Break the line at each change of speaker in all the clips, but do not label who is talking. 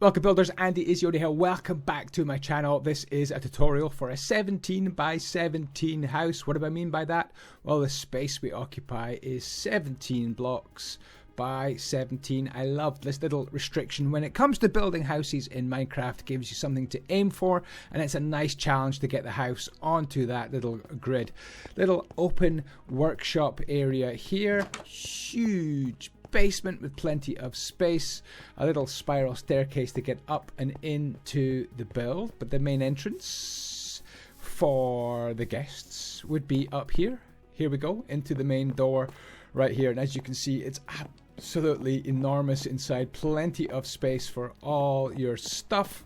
Welcome builders, Andyisyoda here. Welcome back to my channel. This is a tutorial for a 17 by 17 house. What do I mean by that? Well, the space we occupy is 17 blocks by 17. I love this little restriction when it comes to building houses in Minecraft. It gives you something to aim for, and it's a nice challenge to get the house onto that little grid. Little open workshop area here. Huge basement with plenty of space, a little spiral staircase to get up and into the build, but the main entrance for the guests would be up here. Here we go, into the main door right here, and as you can see, it's absolutely enormous inside. Plenty of space for all your stuff.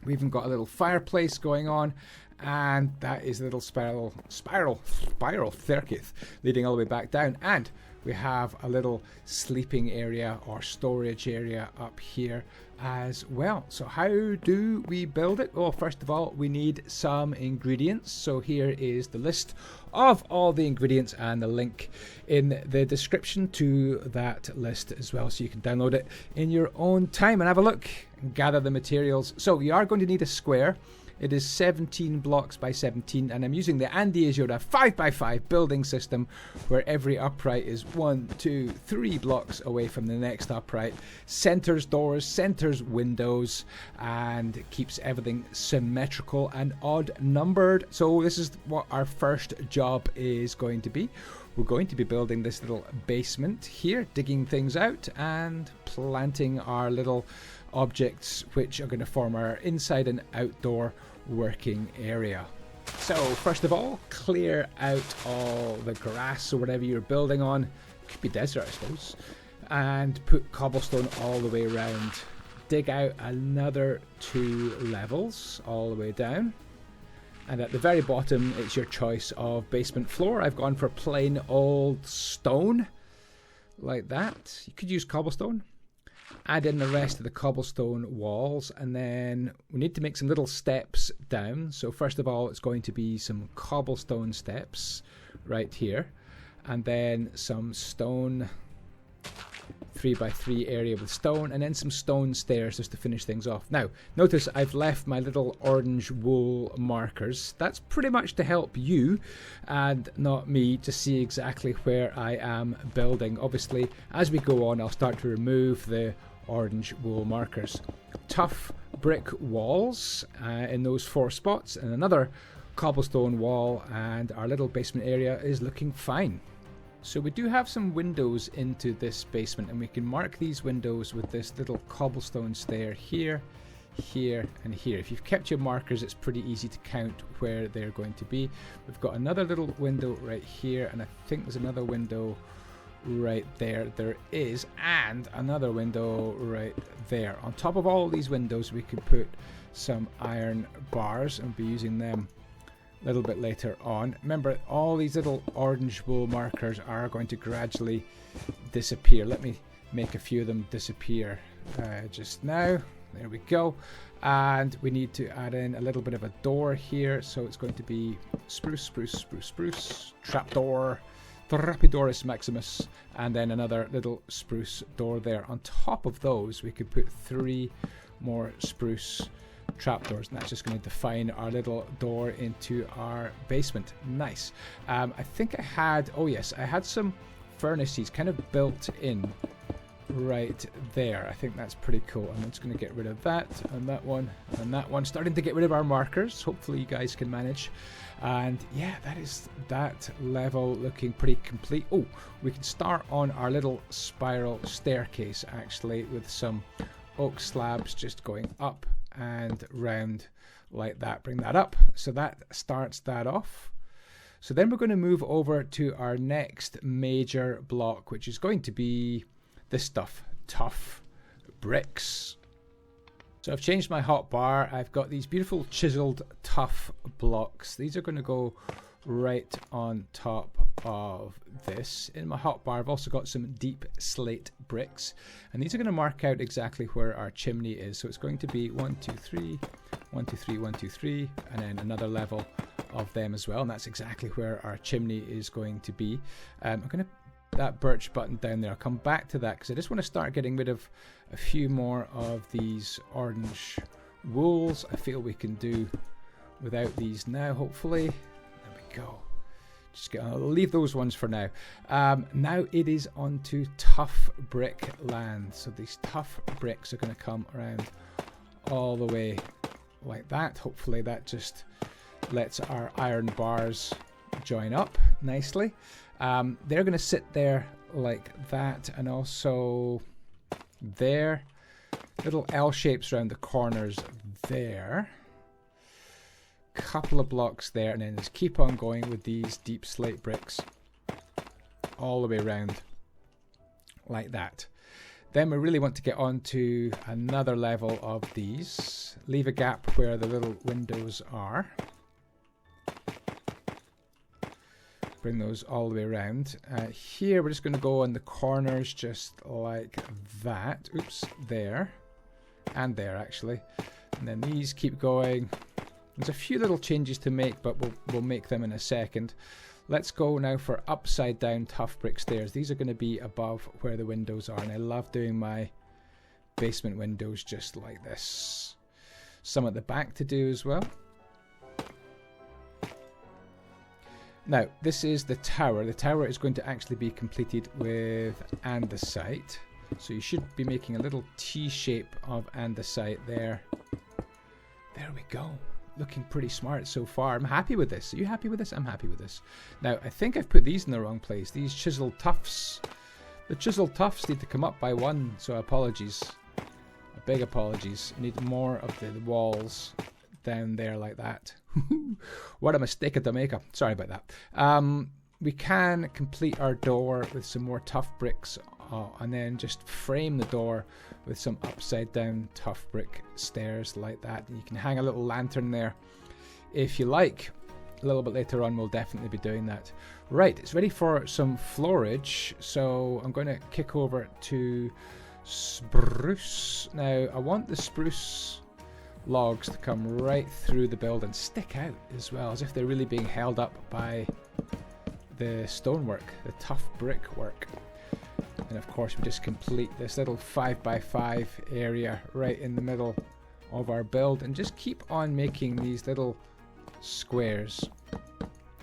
We even got a little fireplace going on, and that is a little spiral staircase leading all the way back down. And we have a little sleeping area or storage area up here as well. So how do we build it? Well, first of all, we need some ingredients. So here is the list of all the ingredients and the link in the description to that list as well, so you can download it in your own time and have a look and gather the materials. So we are going to need a square. It is 17 blocks by 17, and I'm using the Andyisyoda 5x5 building system, where every upright is 1, 2, 3 blocks away from the next upright. Centers doors, centers windows, and keeps everything symmetrical and odd numbered. So this is what our first job is going to be. We're going to be building this little basement here, digging things out and planting our little objects which are going to form our inside and outdoor working area. So first of all, clear out all the grass or whatever you're building on. Could be desert, I suppose. And put cobblestone all the way around. Dig out another 2 levels all the way down. And at the very bottom, it's your choice of basement floor. I've gone for plain old stone, like that. You could use cobblestone. Add in the rest of the cobblestone walls, and then we need to make some little steps down. So first of all, it's going to be some cobblestone steps right here, and then some stone 3x3 area with stone, and then some stone stairs just to finish things off. Now, notice I've left my little orange wool markers. That's pretty much to help you and not me to see exactly where I am building. Obviously, as we go on, I'll start to remove the orange wool markers. Tough brick walls in those 4 spots, and another cobblestone wall, and our little basement area is looking fine. So we do have some windows into this basement, and we can mark these windows with this little cobblestone stair here, here, and here. If you've kept your markers, it's pretty easy to count where they're going to be. We've got another little window right here, and I think there's another window right there. There is, and another window right there. On top of all these windows, we could put some iron bars and be using them a little bit later on. Remember, all these little orange wool markers are going to gradually disappear. Let me make a few of them disappear just now. There we go. And we need to add in a little bit of a door here. So it's going to be spruce, spruce, spruce, spruce, trapdoor, Rapidoris Maximus, and then another little spruce door there. On top of those, we could put 3 more spruce trapdoors, and that's just going to define our little door into our basement. Nice. I think I had, oh yes, I had some furnaces kind of built in right there. I think that's pretty cool. I'm just going to get rid of that and that one and that one. Starting to get rid of our markers. Hopefully you guys can manage. And yeah, that is that level looking pretty complete. Oh, we can start on our little spiral staircase actually with some oak slabs just going up and round like that. Bring that up. So that starts that off. So then we're going to move over to our next major block, which is going to be this stuff, tough bricks. So I've changed my hotbar. I've got these beautiful chiseled tough blocks. These are going to go right on top of this. In my hotbar, I've also got some deep slate bricks, and these are going to mark out exactly where our chimney is. So it's going to be 1, 2, 3, 1, 2, 3, 1, 2, 3, and then another level of them as well, and that's exactly where our chimney is going to be. I'm going to that birch button down there. I'll come back to that because I just want to start getting rid of a few more of these orange wools. I feel we can do without these now, hopefully. There we go. Just I'll leave those ones for now. Now it is on to tough brick land. So these tough bricks are going to come around all the way like that. Hopefully that just lets our iron bars join up nicely. They're going to sit there like that, and also there. Little L shapes around the corners there. Couple of blocks there, and then just keep on going with these deep slate bricks all the way around like that. Then we really want to get on to another level of these. Leave a gap where the little windows are. Bring those all the way around. Here we're just going to go on the corners just like that. Oops, there. And there actually. And then these keep going. There's a few little changes to make, but we'll make them in a second. Let's go now for upside down tough brick stairs. These are going to be above where the windows are, and I love doing my basement windows just like this. Some at the back to do as well. Now, this is the tower. The tower is going to actually be completed with andesite. So you should be making a little T shape of andesite there. There we go. Looking pretty smart so far. I'm happy with this. Are you happy with this? I'm happy with this. Now, I think I've put these in the wrong place. These chisel tufts. The chisel tufts need to come up by one, so apologies. A big apologies. I need more of the walls down there like that. What a mistake to make. Sorry about that. We can complete our door with some more tough bricks, and then just frame the door with some upside down tough brick stairs like that. And you can hang a little lantern there if you like. A little bit later on we'll definitely be doing that. Right, it's ready for some floorage, so I'm going to kick over to spruce. Now I want the spruce logs to come right through the build and stick out as well, as if they're really being held up by the stonework, the tough brick work. And of course we just complete this little 5x5 area right in the middle of our build, and just keep on making these little squares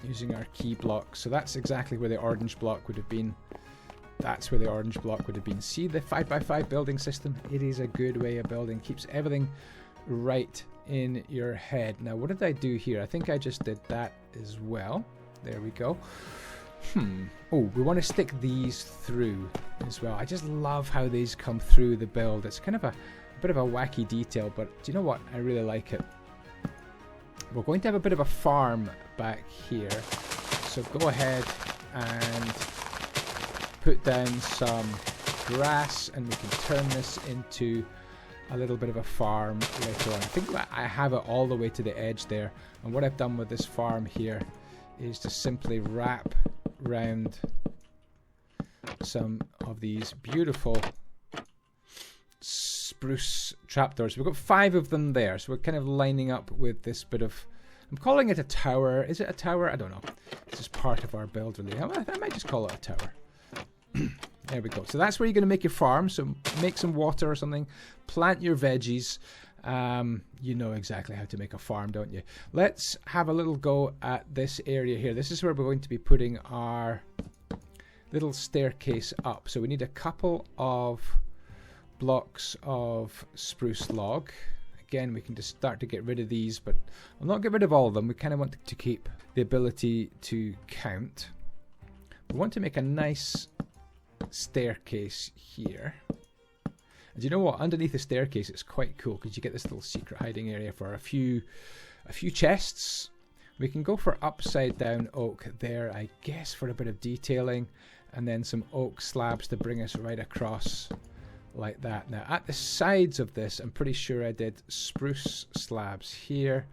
using our key blocks. So that's exactly where the orange block would have been. That's where the orange block would have been. See the 5x5 building system? It is a good way of building. Keeps everything right in your head. Now what did I do here? I think I just did that as well. There we go. Oh, we want to stick these through as well. I just love how these come through the build. It's kind of a bit of a wacky detail, but do you know what? I really like it. We're going to have a bit of a farm back here. So go ahead and put down some grass, and we can turn this into a little bit of a farm later on. I think I have it all the way to the edge there. And what I've done with this farm here is to simply wrap round some of these beautiful spruce trapdoors. We've got 5 of them there, so we're kind of lining up with this bit of, I'm calling it a tower. Is it a tower? I don't know. This is part of our build really. I might just call it a tower. There we go. So that's where you're going to make your farm. So make some water or something, plant your veggies. You know exactly how to make a farm, don't you? Let's have a little go at this area here. This is where we're going to be putting our little staircase up. So we need a couple of blocks of spruce log. Again, we can just start to get rid of these, but I'll not get rid of all of them. We kind of want to keep the ability to count. We want to make a nice staircase here. And you know what? Underneath the staircase, it's quite cool because you get this little secret hiding area for a few chests. We can go for upside down oak there, I guess, for a bit of detailing, and then some oak slabs to bring us right across like that. Now at the sides of this, I'm pretty sure I did spruce slabs here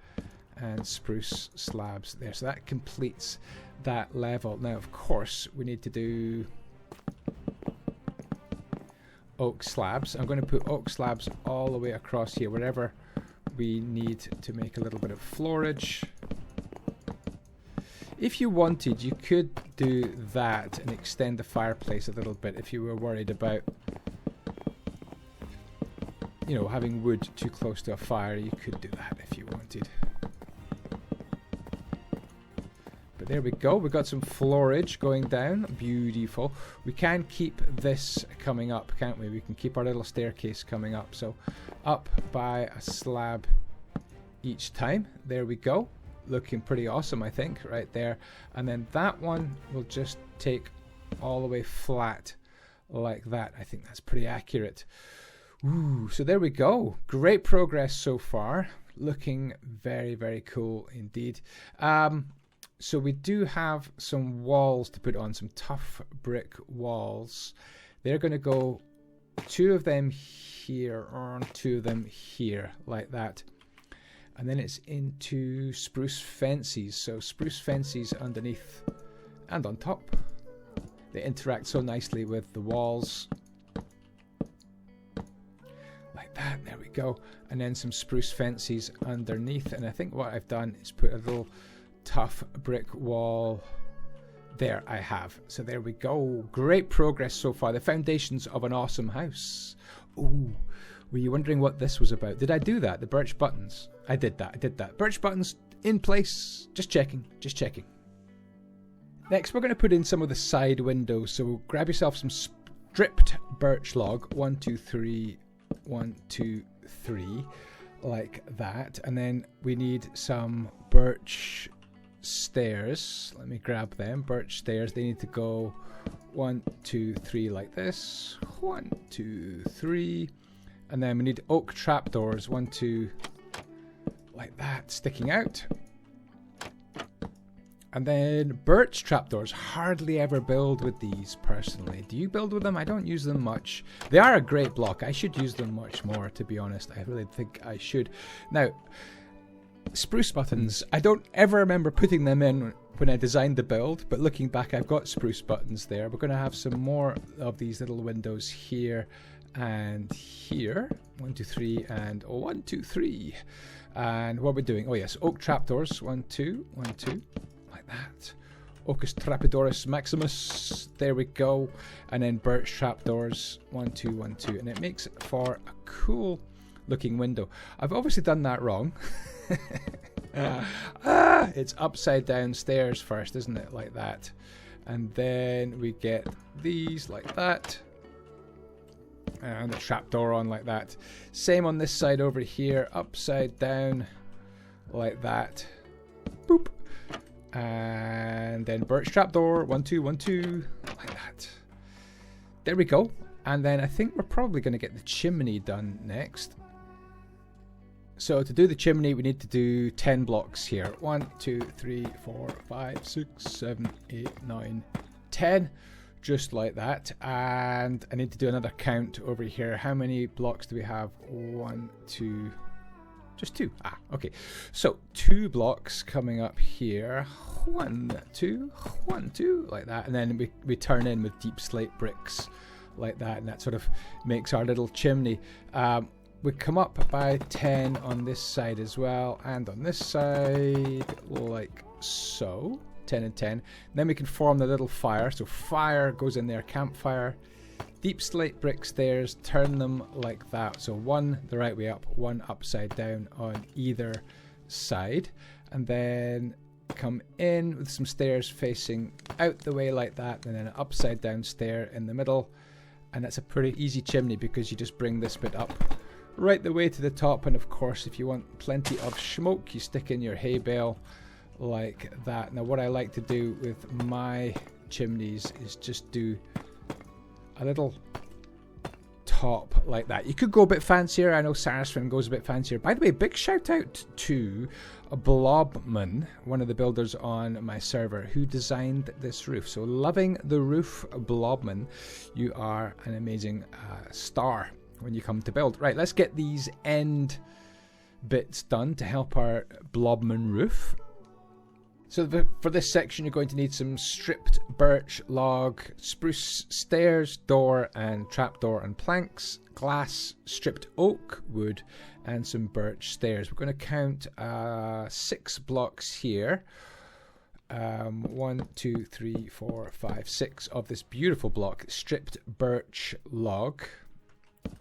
and spruce slabs there. So that completes that level. Now of course we need to do oak slabs. I'm going to put oak slabs all the way across here wherever we need to make a little bit of floorage. If you wanted, you could do that and extend the fireplace a little bit if you were worried about, you know, having wood too close to a fire. You could do that if you wanted. But there we go. We've got some floorage going down. Beautiful. We can keep this coming up, can't we? We can keep our little staircase coming up. So up by a slab each time. There we go. Looking pretty awesome, I think, right there. And then that one will just take all the way flat like that. I think that's pretty accurate. Ooh, so there we go. Great progress so far. Looking very, very cool indeed. So we do have some walls to put on, some tough brick walls. They're going to go 2 of them here, or 2 of them here, like that. And then it's into spruce fences. So spruce fences underneath and on top. They interact so nicely with the walls. Like that, there we go. And then some spruce fences underneath. And I think what I've done is put a little tough brick wall. There I have. So there we go. Great progress so far. The foundations of an awesome house. Ooh, were you wondering what this was about? Did I do that? The birch buttons. I did that. Birch buttons in place. Just checking. Next, we're going to put in some of the side windows. So grab yourself some stripped birch log. 1, 2, 3. 1, 2, 3. Like that. And then we need some birch stairs. Let me grab them. Birch stairs. They need to go 1, 2, 3 like this. 1, 2, 3. And then we need oak trapdoors. 1, 2, like that, sticking out. And then birch trapdoors. Hardly ever build with these personally. Do you build with them? I don't use them much. They are a great block. I should use them much more, to be honest. I really think I should. Now, spruce buttons. I don't ever remember putting them in when I designed the build, but looking back, I've got spruce buttons there. We're going to have some more of these little windows here and here. 1, 2, 3, and 1, 2, 3. And what we're doing, oh yes, oak trapdoors. 1, 2, 1, 2, like that. Ocus Trapedoris Maximus, there we go. And then birch trapdoors. 1, 2, 1, 2, and it makes it for a cool looking window. I've obviously done that wrong. It's upside down stairs first, isn't it? Like that. And then we get these like that. And the trapdoor on like that. Same on this side over here. Upside down like that. Boop. And then birch trapdoor. 1, 2, 1, 2. Like that. There we go. And then I think we're probably going to get the chimney done next. So to do the chimney, we need to do 10 blocks here. 1, 2, 3, 4, 5, 6, 7, 8, 9, 10. Just like that. And I need to do another count over here. How many blocks do we have? 1, 2, just 2. Okay. So 2 blocks coming up here. 1, 2, 1, 2, like that. And then we turn in with deep slate bricks like that. And that sort of makes our little chimney. We come up by 10 on this side as well. And on this side, like so. 10 and 10. And then we can form the little fire. So fire goes in there, campfire. Deep slate brick stairs, turn them like that. So 1 the right way up, 1 upside down on either side. And then come in with some stairs facing out the way like that. And then an upside down stair in the middle. And that's a pretty easy chimney because you just bring this bit up right the way to the top. And of course, if you want plenty of smoke, you stick in your hay bale like that. Now what I like to do with my chimneys is just do a little top like that. You could go a bit fancier. I know Sarasvin goes a bit fancier. By the way, big shout out to Blobman, one of the builders on my server, who designed this roof. So loving the roof, Blobman. You are an amazing star when you come to build. Right, let's get these end bits done to help our Blobman roof. So for this section, you're going to need some stripped birch log, spruce stairs, door and trapdoor and planks, glass, stripped oak, wood, and some birch stairs. We're going to count 6 blocks here. 1, 2, 3, 4, 5, 6 of this beautiful block, stripped birch log.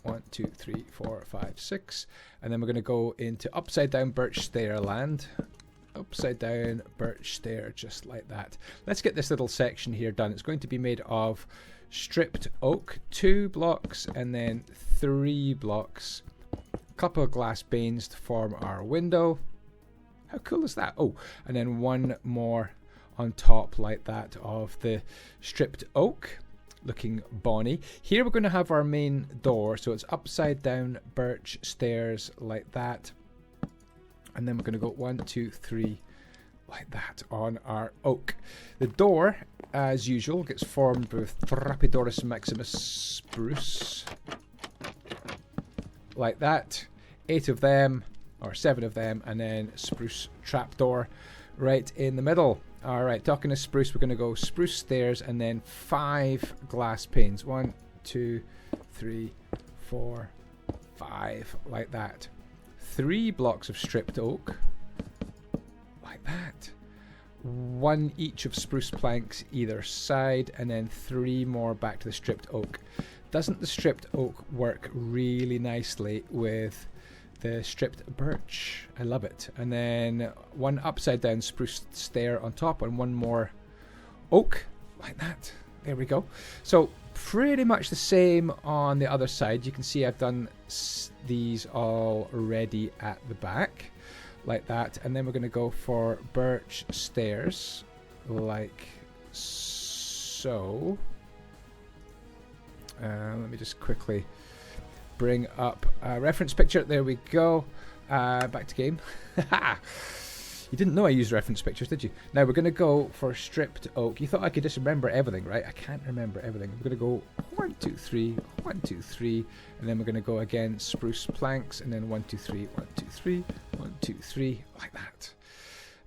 1, 2, 3, 4, 5, 6. And then we're going to go into upside down birch stair land. Upside down birch stair, just like that. Let's get this little section here done. It's going to be made of stripped oak, 2 blocks, and then 3 blocks. A couple of glass panes to form our window. How cool is that? Oh, and then one more on top like that of the stripped oak, looking bonny. Here we're going to have our main door, so it's upside down birch stairs like that. And then we're going to go 1, 2, 3 like that on our oak. The door, as usual, gets formed with Thrapidorus maximus spruce like that. 8 of them, or 7 of them, and then spruce trapdoor right in the middle. Alright, talking of spruce, we're going to go spruce stairs and then 5 glass panes. 1, 2, 3, 4, 5, like that. 3 blocks of stripped oak, like that. 1 each of spruce planks either side, and then 3 more back to the stripped oak. Doesn't the stripped oak work really nicely with the stripped birch? I love it. And then 1 upside down spruce stair on top, and 1 more oak, like that. There we go. So pretty much the same on the other side. You can see I've done these already at the back, like that. And then we're going to go for birch stairs, like so. Let me just quickly bring up a reference picture. There we go. Back to game. You didn't know I used reference pictures, did you? Now we're going to go for stripped oak. You thought I could just remember everything, right? I can't remember everything. We're going to go 1, 2, 3, 1, 2, 3, and then we're going to go again spruce planks, and then 1, 2, 3, 1, 2, 3, 1, 2, 3, like that.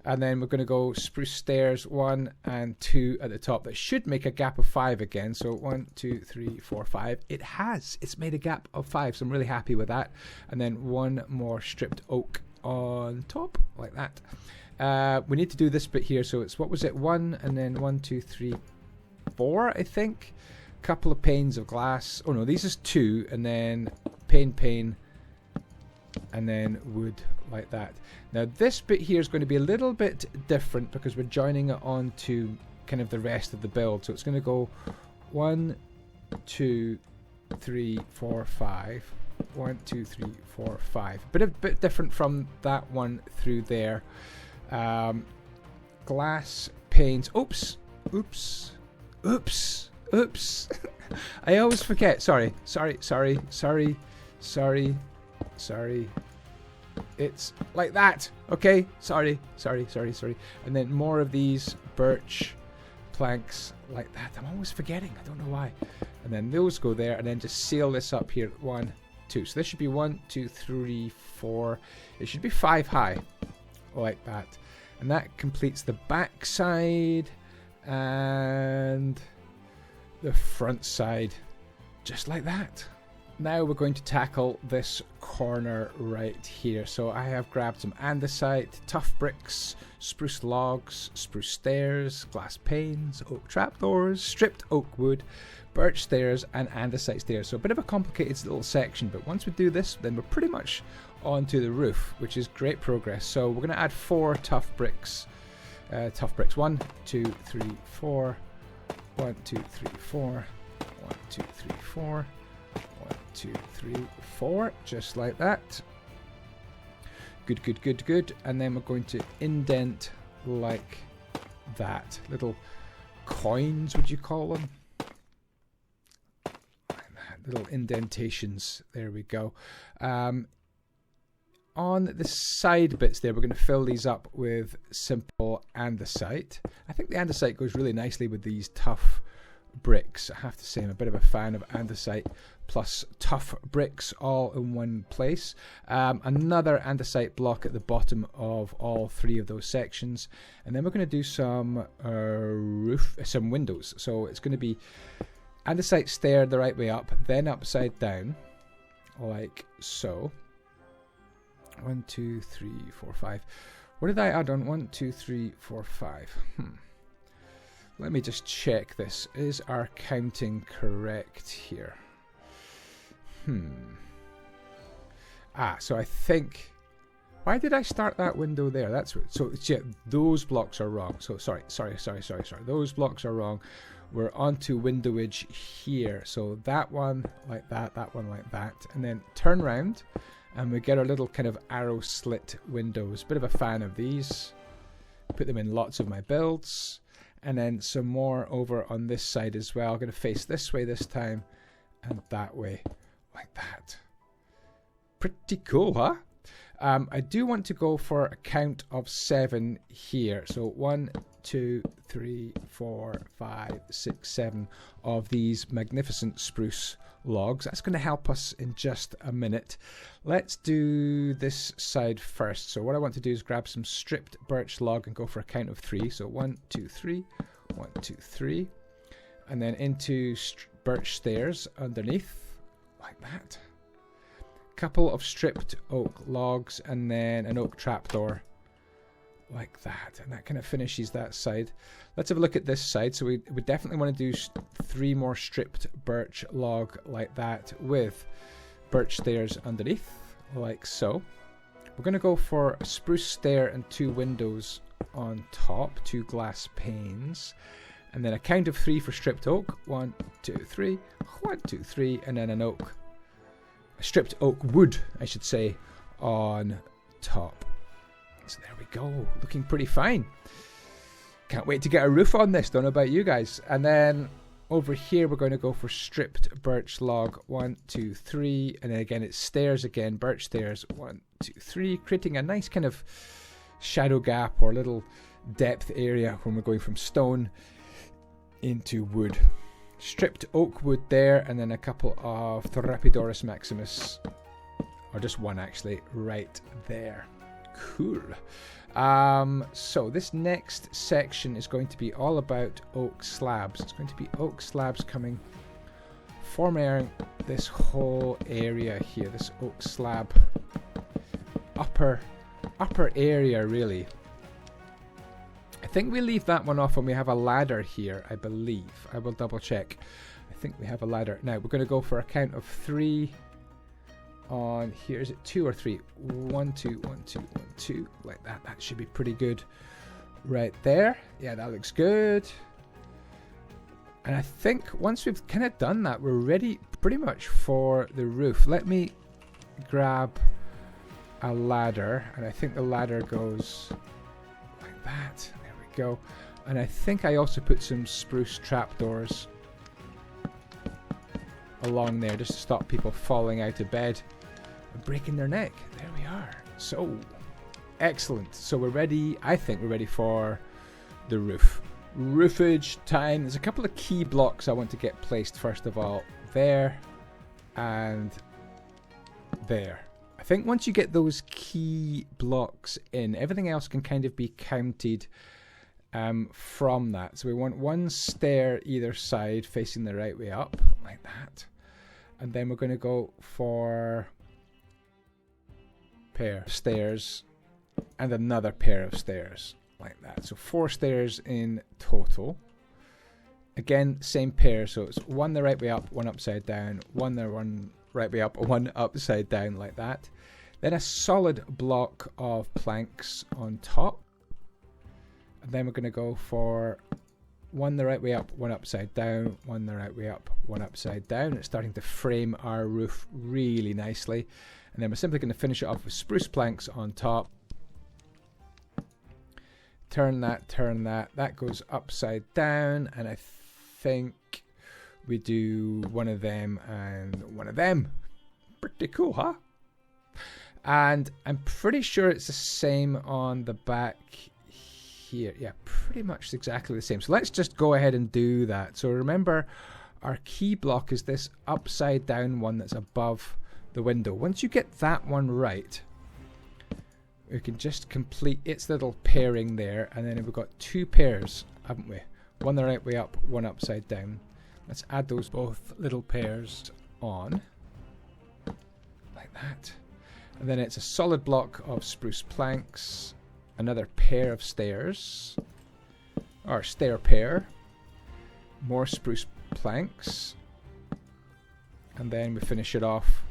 And then we're going to go spruce stairs 1 and 2 at the top. That should make a gap of 5 again. So 1, 2, 3, 4, 5. It has. It's made a gap of 5. So I'm really happy with that. And then 1 more stripped oak on top, like that. We need to do this bit here. So it's, what was it? 1 and then 1, 2, 3, 4, I think. Couple of panes of glass. Oh no, these is 2, and then pane, and then wood, like that. Now this bit here is going to be a little bit different because we're joining it on to kind of the rest of the build. So it's going to go 1, 2, 3, 4, 5. 1, 2, 3, 4, 5. A bit different from that one through there. Glass panes. Oops. I always forget. Sorry. It's like that. Okay. Sorry. And then more of these birch planks like that. I'm always forgetting. I don't know why. And then those go there, and then just seal this up here. 1, 2. So this should be 1, 2, 3, 4. It should be 5 high, like that. And that completes the back side and the front side, just like that. Now we're going to tackle this corner right here. So I have grabbed some andesite, tough bricks, spruce logs, spruce stairs, glass panes, oak trapdoors, stripped oak wood, birch stairs, and andesite stairs. So a bit of a complicated little section, but once we do this, then we're pretty much onto the roof, which is great progress. So we're going to add 4 tough bricks. 1, 2, 3, 4. 1, 2, 3, 4. 1, 2, 3, 4. 1, 2, 3, 4, just like that. Good. And then we're going to indent like that. Little coins, would you call them? Like that. Little indentations. There we go. On the side bits there, we're going to fill these up with simple andesite. I think the andesite goes really nicely with these tough bricks. I have to say I'm a bit of a fan of andesite plus tough bricks all in one place. Another andesite block at the bottom of all 3 of those sections, and then we're going to do some some windows. So it's going to be andesite stair the right way up, then upside down, like so. 1, 2, 3, 4, 5. What did I add on? 1, 2, 3, 4, 5. Let me just check this. Is our counting correct here? So I think... Why did I start that window there? That's so. Yeah, those blocks are wrong. So sorry. Those blocks are wrong. We're onto windowage here. So that one like that one like that, and then turn round, and we get our little kind of arrow slit windows. Bit of a fan of these. Put them in lots of my builds, and then some more over on this side as well. I'm going to face this way this time, and that way, like that. Pretty cool, huh? I do want to go for a count of 7 here. So 1, 2, 3, 4, 5, 6, 7 of these magnificent spruce logs. That's going to help us in just a minute. Let's do this side first. So what I want to do is grab some stripped birch log and go for a count of 3. So 1, 2, 3, 1, 2, 3. And then into birch stairs underneath, like that. Couple of stripped oak logs, and then an oak trapdoor like that, and that kind of finishes that side. Let's have a look at this side. So we definitely want to do 3 more stripped birch log like that with birch stairs underneath, like so. We're going to go for a spruce stair and 2 windows on top, 2 glass panes, and then a count of 3 for stripped oak. 1, 2, 3, 1, 2, 3, and then an oak. Stripped oak wood, I should say, on top. So there we go, looking pretty fine. Can't wait to get a roof on this, don't know about you guys. And then over here we're going to go for stripped birch log. 1, 2, 3, and then again it's stairs again, birch stairs. 1, 2, 3, creating a nice kind of shadow gap or little depth area when we're going from stone into wood. Stripped oak wood there, and then a couple of Therapidorus maximus, or just one actually, right there. Cool. So this next section is going to be all about oak slabs. It's going to be oak slabs coming, forming this whole area here, this oak slab upper area really. I think we leave that one off when we have a ladder here, I believe. I will double check. I think we have a ladder. Now we're going to go for a count of 3 on here. Is it 2 or 3? 1, 2, 1, 2, 1, 2. Like that. That should be pretty good right there. Yeah, that looks good. And I think once we've kind of done that, we're ready pretty much for the roof. Let me grab a ladder, and I think the ladder goes like that. Go, and I think I also put some spruce trapdoors along there just to stop people falling out of bed and breaking their neck. There we are. So excellent. So we're ready. I think we're ready for the roof. Roofage time. There's a couple of key blocks I want to get placed first of all. There and there. I think once you get those key blocks in, everything else can kind of be counted from that. So we want 1 stair either side facing the right way up, like that. And then we're going to go for pair of stairs and another pair of stairs, like that. So 4 stairs in total. Again, same pair. So it's 1 the right way up, 1 upside down, 1 the right way up, 1 upside down, like that. Then a solid block of planks on top. And then we're going to go for 1 the right way up, 1 upside down, 1 the right way up, 1 upside down. It's starting to frame our roof really nicely. And then we're simply going to finish it off with spruce planks on top. Turn that, that goes upside down. And I think we do one of them and one of them. Pretty cool, huh? And I'm pretty sure it's the same on the back here. Yeah, pretty much exactly the same. So let's just go ahead and do that. So remember, our key block is this upside down one that's above the window. Once you get that one right, we can just complete its little pairing there, and then we've got 2 pairs, haven't we? 1 the right way up, 1 upside down. Let's add those both little pairs on, like that. And then it's a solid block of spruce planks another pair of stairs, or stair pair, more spruce planks, and then we finish it off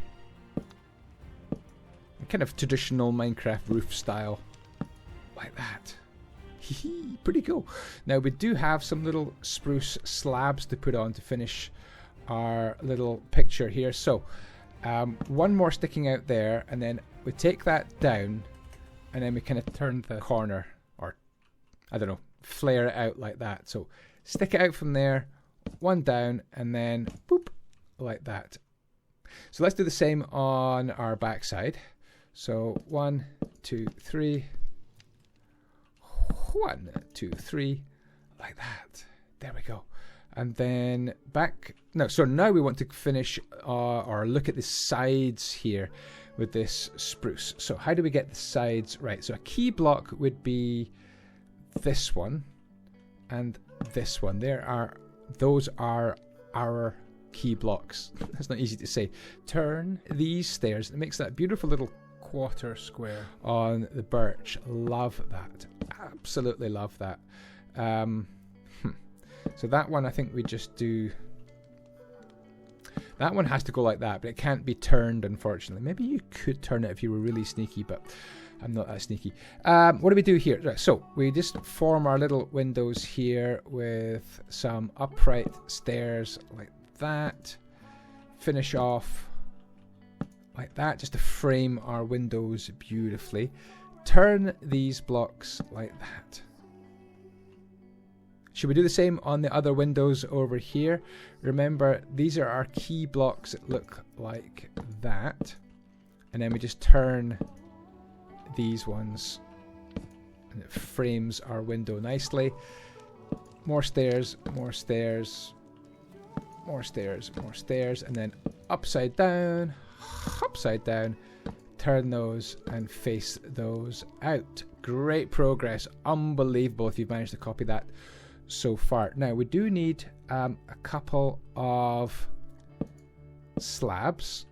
in kind of traditional Minecraft roof style, like that. Pretty cool. Now we do have some little spruce slabs to put on to finish our little picture here. So one more sticking out there, and then we take that down, and then we kind of turn the corner, or I don't know, flare it out like that. So stick it out from there, one down, and then boop, like that. So let's do the same on our backside. So 1, 2, 3. 1, 2, 3, like that. There we go. And then back. No, so now we want to finish or look at the sides here with this spruce. So how do we get the sides right? So a key block would be this one and this one. Those are our key blocks. That's not easy to say. Turn these stairs. It makes that beautiful little quarter square on the birch. Love that. Absolutely love that. So that one, I think we just do. That one has to go like that, but it can't be turned, unfortunately. Maybe you could turn it if you were really sneaky, but I'm not that sneaky. What do we do here? Right, so we just form our little windows here with some upright stairs like that. Finish off like that, just to frame our windows beautifully. Turn these blocks like that. Should we do the same on the other windows over here? Remember, these are our key blocks that look like that. And then we just turn these ones, and it frames our window nicely. More stairs, more stairs, more stairs, more stairs, and then upside down, turn those and face those out. Great progress. Unbelievable if you've managed to copy that so far. Now we do need a couple of slabs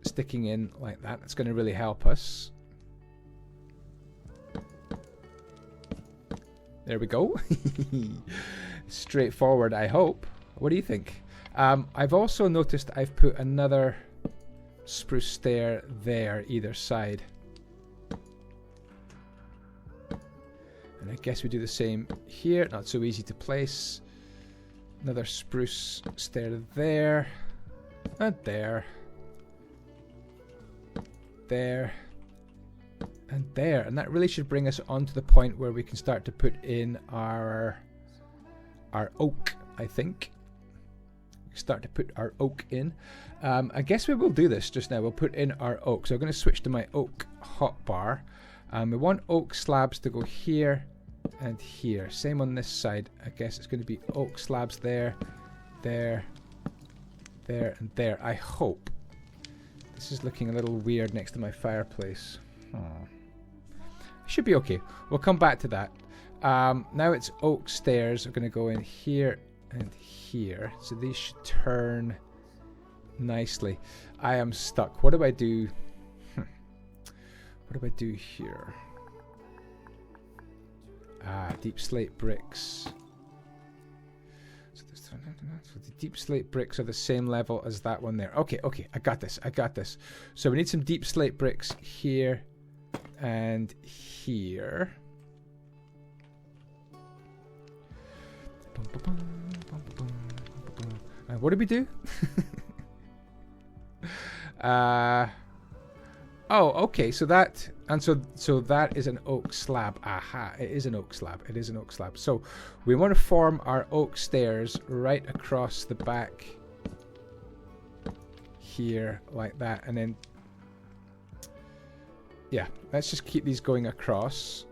sticking in like that. That's going to really help us. There we go. Straightforward, I hope. What do you think? I've also noticed I've put another spruce stair there either side. And I guess we do the same here. Not so easy to place. Another spruce stair there. And there. There. And there. And that really should bring us on to the point where we can start to put in our oak, I think. Start to put our oak in. I guess we will do this just now. We'll put in our oak. So I'm going to switch to my oak hotbar. We want oak slabs to go here and here. Same on this side. I guess it's going to be oak slabs there, there, there, and there. I hope. This is looking a little weird next to my fireplace. Should be okay. We'll come back to that. Now it's oak stairs. We're going to go in here and here. So these should turn nicely. I am stuck. What do I do? What do I do here? Deep slate bricks. So the deep slate bricks are the same level as that one there. Okay, I got this. So we need some deep slate bricks here and here. And what did we do? Oh, okay. So that is an oak slab. Aha! It is an oak slab. So we want to form our oak stairs right across the back here, like that, and then yeah. Let's just keep these going across.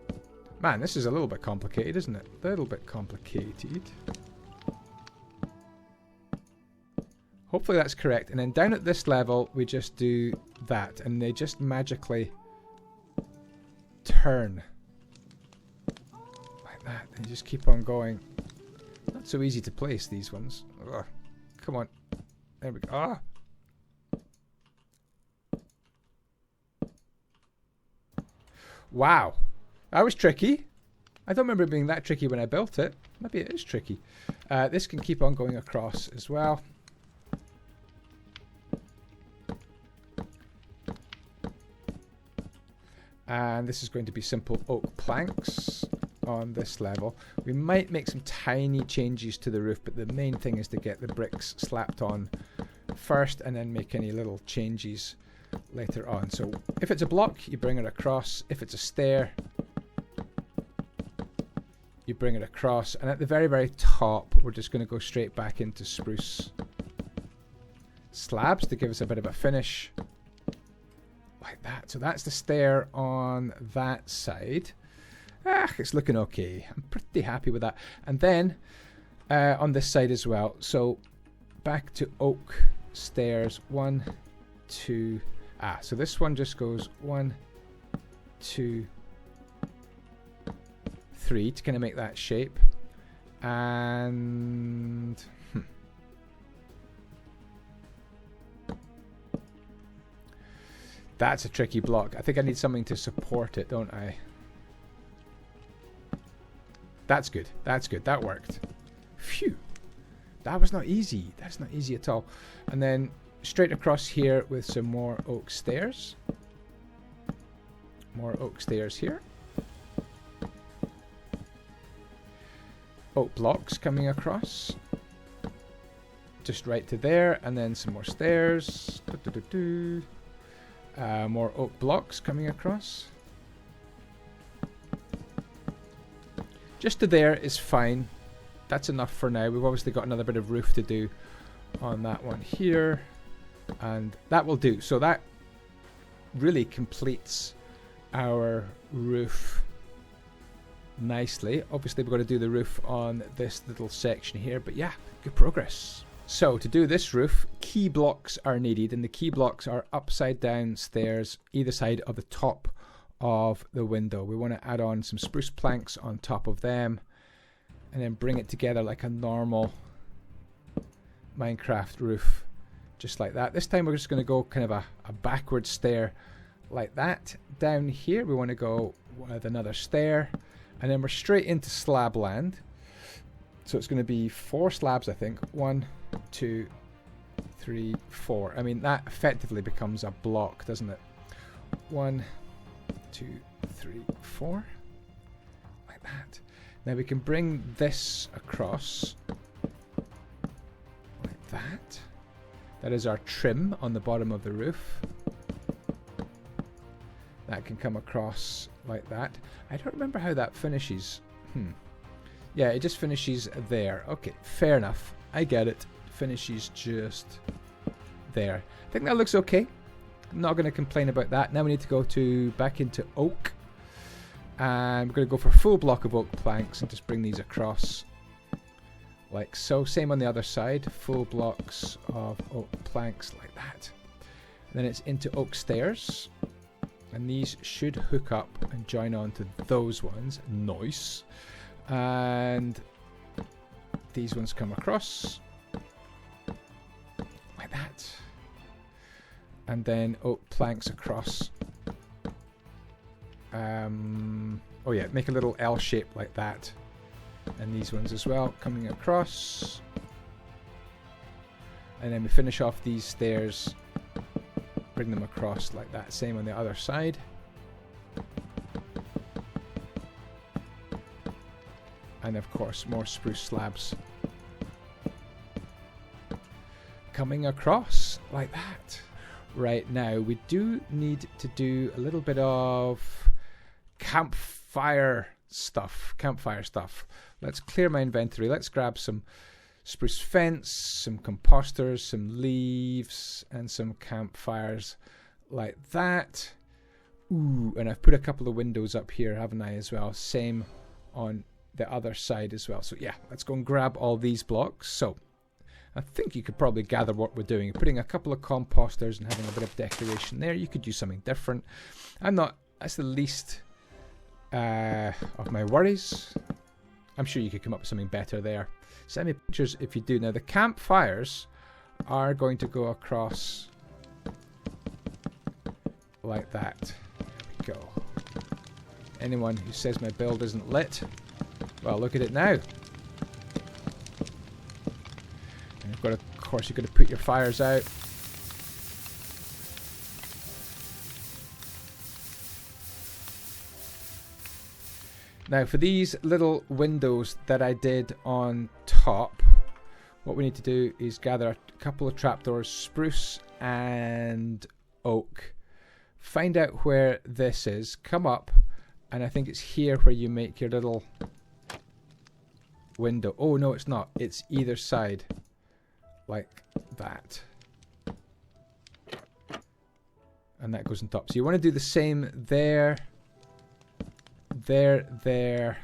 Man, this is a little bit complicated, isn't it? A little bit complicated. Hopefully that's correct. And then down at this level, we just do that. And they just magically turn. Like that. And you just keep on going. Not so easy to place, these ones. Ugh. Come on. There we go. Ah! Wow. That was tricky. I don't remember it being that tricky when I built it. Maybe it is tricky. This can keep on going across as well. And this is going to be simple oak planks on this level. We might make some tiny changes to the roof, but the main thing is to get the bricks slapped on first and then make any little changes later on. So if it's a block, you bring it across. If it's a stair, you bring it across. And at the very, very top, we're just going to go straight back into spruce slabs to give us a bit of a finish. Like that. So that's the stair on that side. It's looking okay. I'm pretty happy with that. And then on this side as well. So back to oak stairs. 1, 2. So this one just goes 1, 2, 3 to kind of make that shape. And that's a tricky block. I think I need something to support it, don't I? That's good. That's good. That worked. Phew. That was not easy. That's not easy at all. And then straight across here with some more oak stairs. More oak stairs here. Oak blocks coming across. Just right to there. And then some more stairs. More oak blocks coming across. Just to there is fine. That's enough for now. We've obviously got another bit of roof to do on that one here. And that will do. So that really completes our roof nicely. Obviously we've got to do the roof on this little section here. But yeah, good progress. So to do this roof, key blocks are needed. And the key blocks are upside down stairs either side of the top of the window. We want to add on some spruce planks on top of them and then bring it together like a normal Minecraft roof, just like that. This time we're just going to go kind of a backward stair like that. Down here we want to go with another stair and then we're straight into slab land. So it's going to be 4 slabs, I think. 1, 2, 3, 4. I mean, that effectively becomes a block, doesn't it? 1, 2, 3, 4. Like that. Now we can bring this across. Like that. That is our trim on the bottom of the roof. That can come across like that. I don't remember how that finishes. Yeah, it just finishes there. Okay, fair enough. I get it. Finishes just there. I think that looks okay. I'm not going to complain about that. Now we need to go back into oak. And we're going to go for a full block of oak planks and just bring these across. Like so. Same on the other side. Full blocks of oak planks like that. And then it's into oak stairs. And these should hook up and join on to those ones. Nice. And these ones come across like that. And then oak planks across. Oh yeah, make a little L shape like that. And these ones as well coming across. And then we finish off these stairs. Bring them across like that. Same on the other side. And of course more spruce slabs coming across like that. Right, now we do need to do a little bit of campfire stuff. Let's clear my inventory. Let's grab some spruce fence, some composters, some leaves, and some campfires like that. Ooh, and I've put a couple of windows up here, haven't I, as well? Same on the other side as well. So yeah, let's go and grab all these blocks. So I think you could probably gather what we're doing. Putting a couple of composters and having a bit of decoration there. You could do something different. That's the least of my worries. I'm sure you could come up with something better there. Send me pictures if you do. Now the campfires are going to go across like that. There we go. Anyone who says my build isn't lit, well, look at it now. And you've got to, of course, you've got to put your fires out. Now, for these little windows that I did on top, what we need to do is gather a couple of trapdoors, spruce and oak. Find out where this is, come up, and I think it's here where you make your little window. Oh, no, it's not. It's either side, like that. And that goes on top. So you want to do the same there. There, there,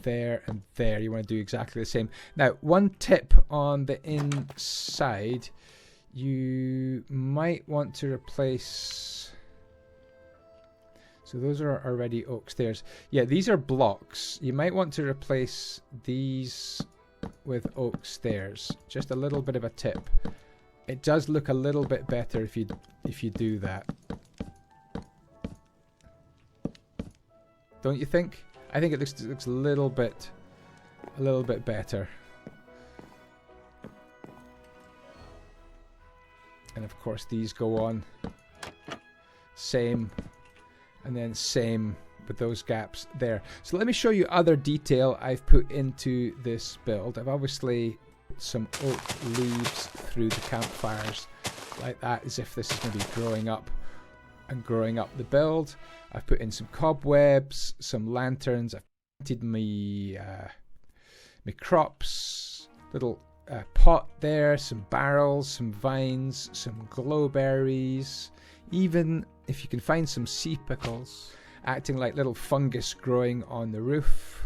there, and there. You want to do exactly the same. Now, one tip on the inside, you might want to replace... So those are already oak stairs. Yeah, these are blocks. You might want to replace these with oak stairs. Just a little bit of a tip. It does look a little bit better if you do that. Don't you think? I think it looks a little bit better. And of course these go on. Same. And then same with those gaps there. So let me show you other detail I've put into this build. I've obviously put some oak leaves through the campfires like that, as if this is going to be growing up and growing up the build. I've put in some cobwebs, some lanterns. I've planted my crops, little pot there, some barrels, some vines, some glowberries, even if you can find some sea pickles acting like little fungus growing on the roof.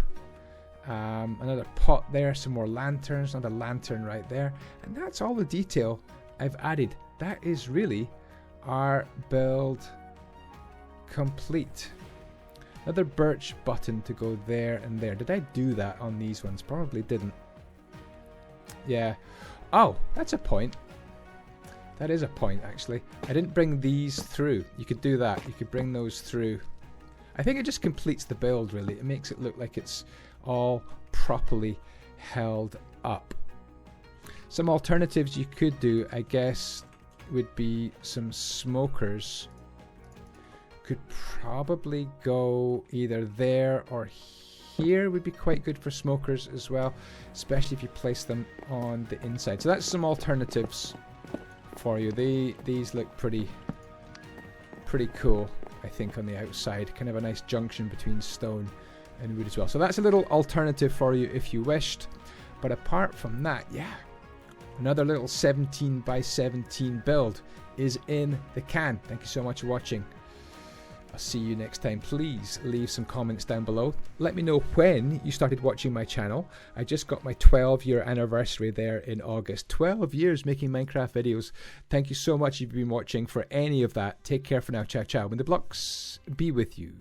Another pot there, some more lanterns, another lantern right there, and that's all the detail I've added. That is really our build complete. Another birch button to go there and there. Did I do that on these ones? Probably didn't. Yeah. Oh, that's a point. That is a point, actually. I didn't bring these through. You could do that. You could bring those through. I think it just completes the build, really. It makes it look like it's all properly held up. Some alternatives you could do, I guess, would be some smokers. Could probably go either there or here. Would be quite good for smokers as well, especially if you place them on the inside. So that's some alternatives for you. These look pretty cool, I think, on the outside. Kind of a nice junction between stone and wood as well. So that's a little alternative for you if you wished. But apart from that, yeah, another little 17 by 17 build is in the can. Thank you so much for watching. I'll see you next time. Please leave some comments down below. Let me know when you started watching my channel. I just got my 12-year anniversary there in August. 12 years making Minecraft videos. Thank you so much if you've been watching for any of that. Take care for now. Ciao, ciao. May the blocks be with you.